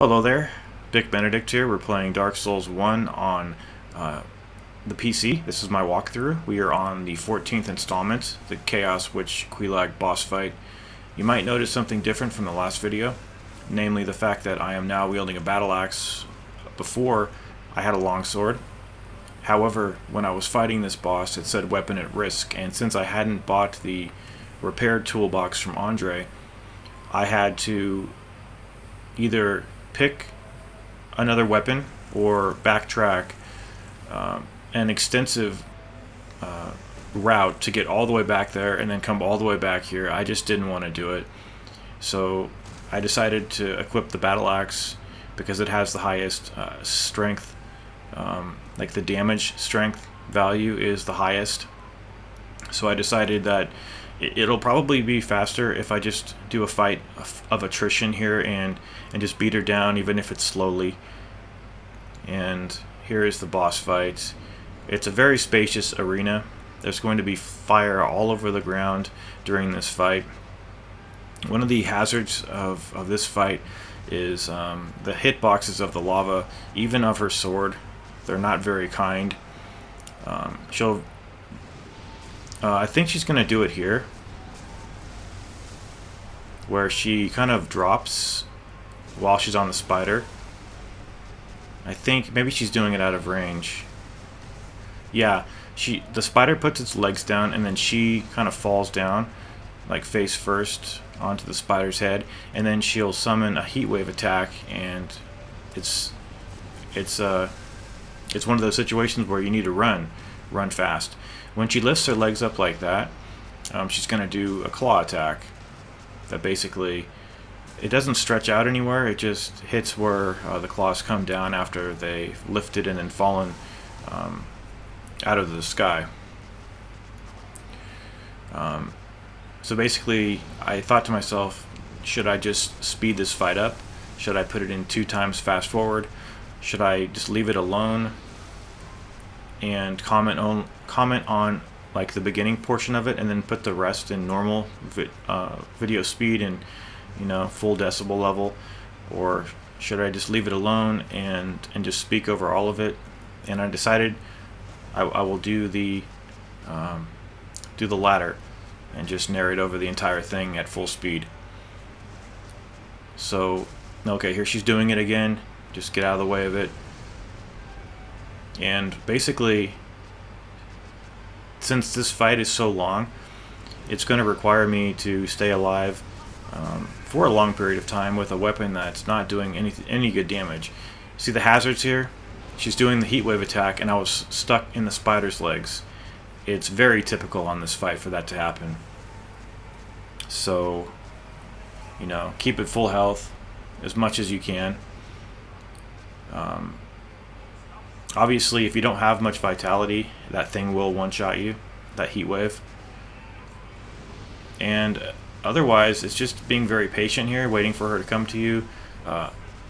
Hello there, Dick Benedict here. We're playing Dark Souls 1 on the PC. This is my walkthrough. We are on the 14th installment, the Chaos Witch Quelaag boss fight. You might notice something different from the last video, namely the fact that I am now wielding a battle axe. Before, I had a longsword. However, when I was fighting this boss, it said weapon at risk, and since I hadn't bought the repaired toolbox from Andre, I had to either pick another weapon or backtrack an extensive route to get all the way back there and then come all the way back here. I just didn't want to do it, so I decided to equip the battle axe because it has the highest strength, like the damage strength value is the highest. So I decided that it'll probably be faster if I just do a fight of attrition here and just beat her down, even if it's slowly. And here is the boss fight. It's a very spacious arena. There's going to be fire all over the ground during this fight. One of the hazards of this fight is the hitboxes of the lava, even of her sword. They're not very kind. I think she's going to do it here, where she kind of drops while she's on the spider. I think maybe she's doing it out of range. Yeah, the spider puts its legs down and then she kind of falls down, like face first onto the spider's head, and then she'll summon a heat wave attack, and it's one of those situations where you need to run fast. When she lifts her legs up like that, she's going to do a claw attack that basically, it doesn't stretch out anywhere, it just hits where the claws come down after they've lifted and then fallen out of the sky. So basically, I thought to myself, should I just speed this fight up? Should I put it in 2 times fast forward? Should I just leave it alone and comment on like the beginning portion of it and then put the rest in normal video speed and full decibel level? Or should I just leave it alone and just speak over all of it? And I decided I will do the latter and just narrate over the entire thing at full speed. So okay, here she's doing it again. Just get out of the way of it. And basically, since this fight is so long, it's going to require me to stay alive for a long period of time with a weapon that's not doing any good damage. See the hazards here? She's doing the heat wave attack and I was stuck in the spider's legs. It's very typical on this fight for that to happen. So, keep it full health as much as you can. Obviously, if you don't have much vitality, that thing will one-shot you, that heat wave. And otherwise, it's just being very patient here, waiting for her to come to you,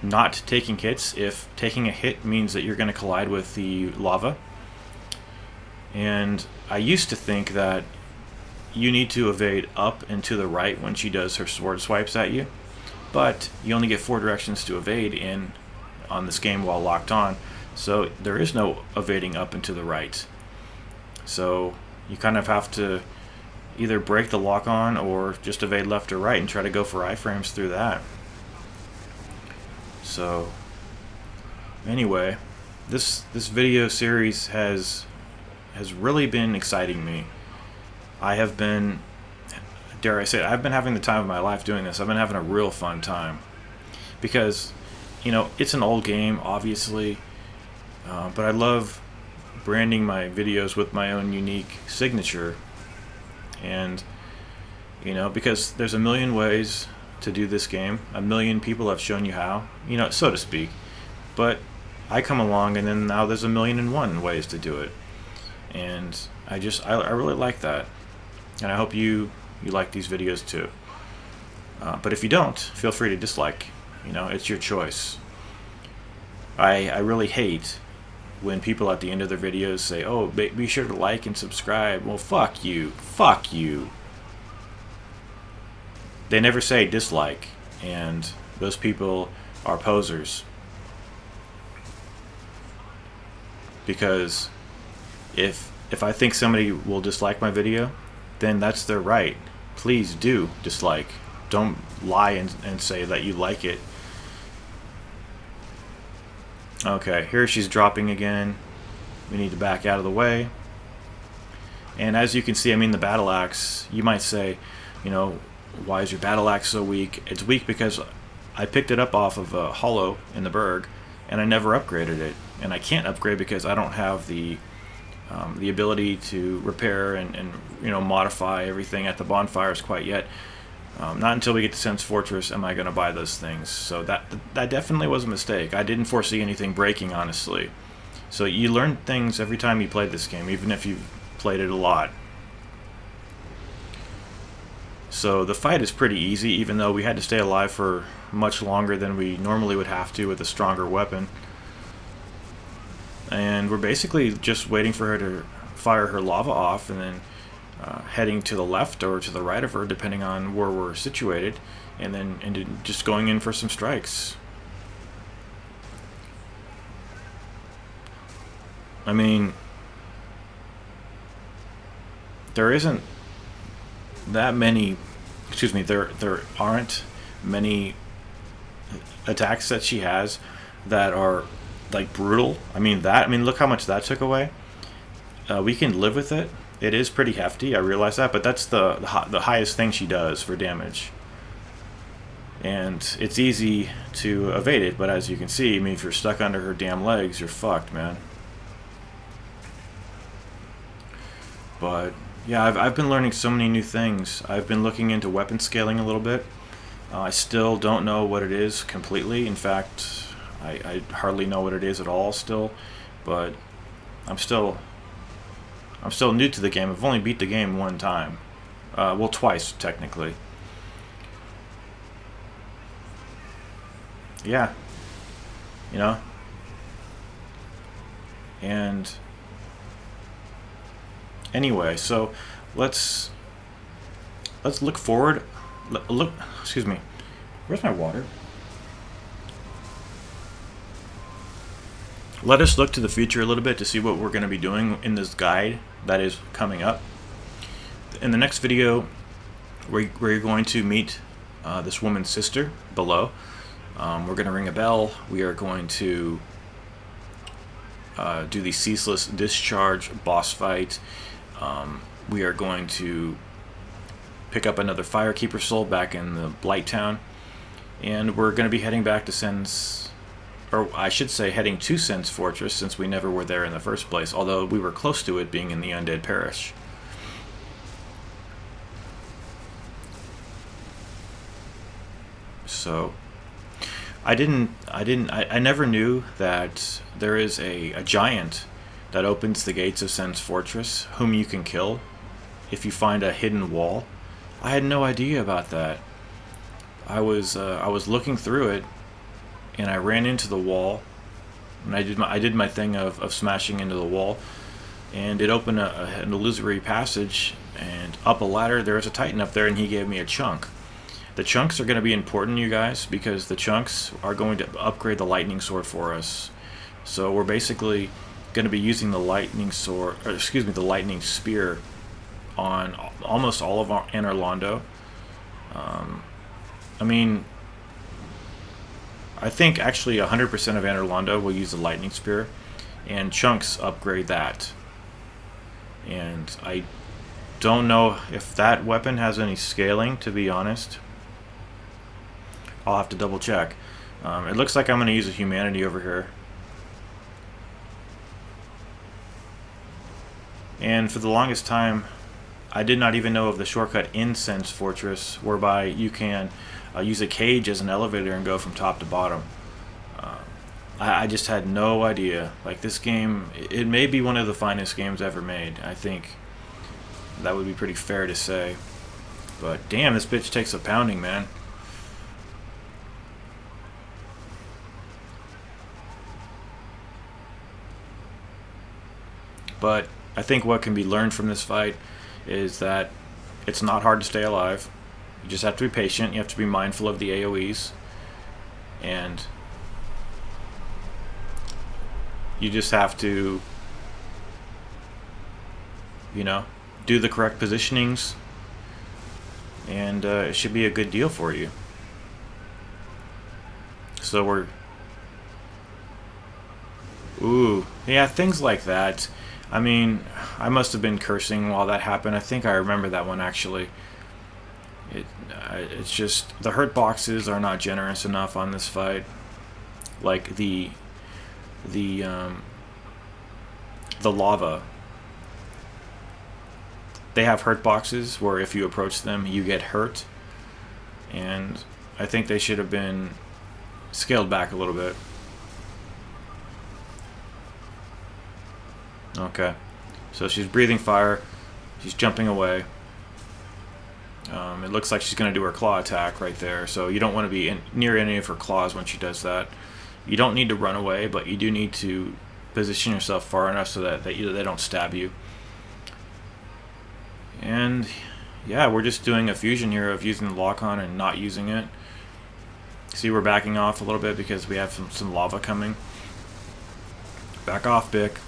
not taking hits if taking a hit means that you're going to collide with the lava. And I used to think that you need to evade up and to the right when she does her sword swipes at you, but you only get 4 directions to evade on this game while locked on. So there is no evading up and to the right. So you kind of have to either break the lock on or just evade left or right and try to go for iframes through that. So anyway, this video series has really been exciting me. I have been, dare I say it, I've been having the time of my life doing this. I've been having a real fun time because it's an old game, obviously. But I love branding my videos with my own unique signature, and because there's a million ways to do this game, a million people have shown you how, so to speak, but I come along and then now there's 1,000,001 ways to do it, and I really like that, and I hope you like these videos too. But if you don't, feel free to dislike. It's your choice. I really hate when people at the end of their videos say, oh, be sure to like and subscribe. Well, fuck you. They never say dislike, and those people are posers. Because if I think somebody will dislike my video, then that's their right. Please do dislike. Don't lie and say that you like it. Okay, here she's dropping again. We need to back out of the way. And as you can see, I mean, the battle axe, you might say, you know, why is your battle axe so weak? It's weak because I picked it up off of a hollow in the Berg, and I never upgraded it. And I can't upgrade because I don't have the ability to repair and you know, modify everything at the bonfires quite yet. Not until we get to Sen's Fortress am I going to buy those things. So that definitely was a mistake. I didn't foresee anything breaking, honestly. So you learn things every time you play this game, even if you've played it a lot. So the fight is pretty easy, even though we had to stay alive for much longer than we normally would have to with a stronger weapon. And we're basically just waiting for her to fire her lava off, and then heading to the left or to the right of her, depending on where we're situated, and then just going in for some strikes. I mean, there isn't that many, excuse me, there aren't many attacks that she has that are like brutal. I mean, look how much that took away. We can live with it. It is pretty hefty, I realize that, but that's the highest thing she does for damage. And it's easy to evade it, but as you can see, I mean, if you're stuck under her damn legs, you're fucked, man. But yeah, I've been learning so many new things. I've been looking into weapon scaling a little bit. I still don't know what it is completely. In fact, I hardly know what it is at all still. But I'm still new to the game. I've only beat the game one time. Well, twice, technically. Yeah. You know? And anyway, so let's look forward. Excuse me. Where's my water? Let us look to the future a little bit to see what we're going to be doing in this guide that is coming up. In the next video, we're going to meet this woman's sister below. We're going to ring a bell. We are going to do the Ceaseless Discharge boss fight. We are going to pick up another Firekeeper soul back in the Blight Town. And we're going to be heading back to Sen's, or I should say heading to Sen's Fortress, since we never were there in the first place, although we were close to it being in the Undead Parish. So I never knew that there is a giant that opens the gates of Sen's Fortress, whom you can kill if you find a hidden wall. I had no idea about that. I was looking through it, and I ran into the wall, and I did my thing of smashing into the wall, and it opened an illusory passage, and up a ladder. There was a Titan up there, and he gave me a chunk. The chunks are going to be important, you guys, because the chunks are going to upgrade the lightning sword for us. So we're basically going to be using the lightning sword, or excuse me, the lightning spear on almost all of our Anor Londo. I mean, I think actually 100% of Anor Londo will use the lightning spear, and chunks upgrade that. And I don't know if that weapon has any scaling, to be honest. I'll have to double check. It looks like I'm going to use a humanity over here. And for the longest time, I did not even know of the shortcut in Sen's Fortress, whereby you can use a cage as an elevator and go from top to bottom. I just had no idea. Like, this game, it may be one of the finest games ever made. I think that would be pretty fair to say. But damn, this bitch takes a pounding, man. But I think what can be learned from this fight is that it's not hard to stay alive. You just have to be patient. You have to be mindful of the AoEs. and you just have to, you know, do the correct positionings, and it should be a good deal for you. So we're... Ooh, yeah, things like that. I mean, I must have been cursing while that happened. I think I remember that one, actually. It's just, the hurt boxes are not generous enough on this fight. Like, the lava, they have hurt boxes where if you approach them, you get hurt. And I think they should have been scaled back a little bit. Okay, so she's breathing fire, she's jumping away. It looks like she's going to do her claw attack right there, so you don't want to be near any of her claws when she does that. You don't need to run away, but you do need to position yourself far enough so that they don't stab you. And yeah, we're just doing a fusion here of using the lock-on and not using it. See, we're backing off a little bit because we have some lava coming. Back off, Bick.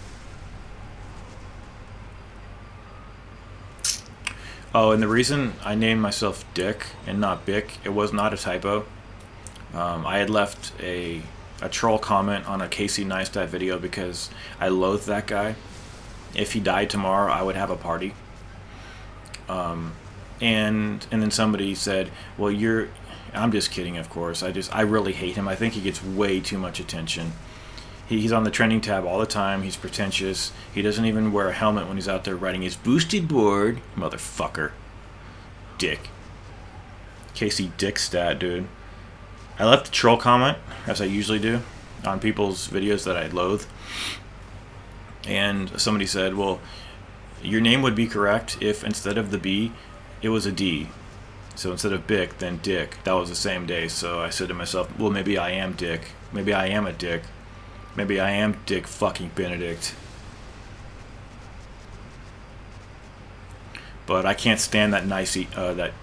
Oh, and the reason I named myself Dick and not Bick, it was not a typo. I had left a troll comment on a Casey Neistat video because I loathe that guy. If he died tomorrow, I would have a party. And then somebody said, well, I'm just kidding, of course. I really hate him. I think he gets way too much attention. He's on the trending tab all the time. He's pretentious. He doesn't even wear a helmet when he's out there riding his boosted board. Motherfucker. Dick. Casey Dickstat, dude. I left a troll comment, as I usually do, on people's videos that I loathe. And somebody said, well, your name would be correct if instead of the B, it was a D. So instead of Bick, then Dick. That was the same day. So I said to myself, well, maybe I am Dick. Maybe I am a dick. Maybe I am Dick fucking Benedict. But I can't stand that Neistat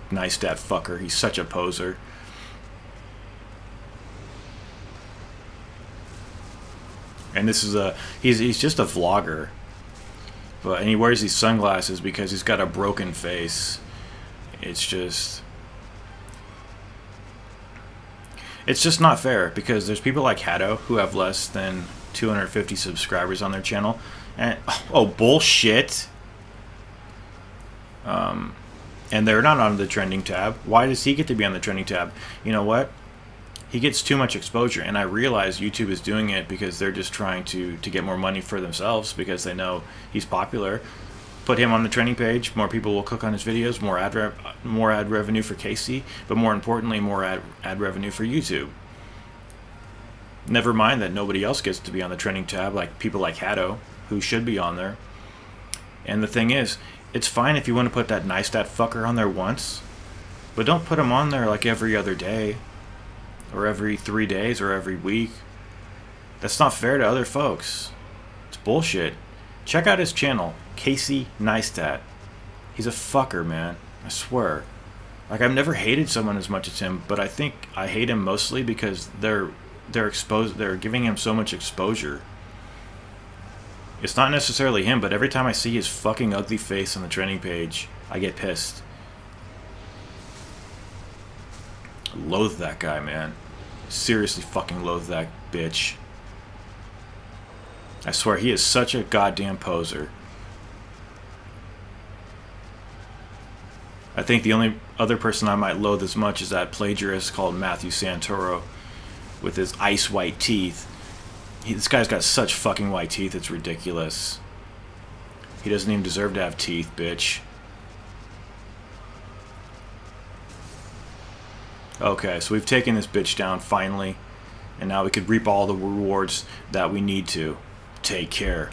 fucker. He's such a poser. And this is he's just a vlogger. And he wears these sunglasses because he's got a broken face. It's just not fair, because there's people like Haddo who have less than 250 subscribers on their channel, and oh, bullshit. And they're not on the trending tab. Why does he get to be on the trending tab? You know what? He gets too much exposure, and I realize YouTube is doing it because they're just trying to get more money for themselves, because they know he's popular. Put him on the trending page, more people will click on his videos, more ad revenue for Casey, but more importantly, more ad revenue for YouTube. Never mind that nobody else gets to be on the trending tab, like people like Haddo, who should be on there. And the thing is, it's fine if you want to put that Neistat fucker on there once, but don't put him on there like every other day, or every 3 days, or every week. That's not fair to other folks. It's bullshit. Check out his channel, Casey Neistat. He's a fucker, man. I swear. Like, I've never hated someone as much as him, but I think I hate him mostly because they're giving him so much exposure. It's not necessarily him, but every time I see his fucking ugly face on the trending page, I get pissed. I loathe that guy, man. Seriously fucking loathe that bitch. I swear, he is such a goddamn poser. I think the only other person I might loathe as much is that plagiarist called Matthew Santoro with his ice white teeth. This guy's got such fucking white teeth, it's ridiculous. He doesn't even deserve to have teeth, bitch. Okay, so we've taken this bitch down finally, and now we could reap all the rewards that we need to. Take care.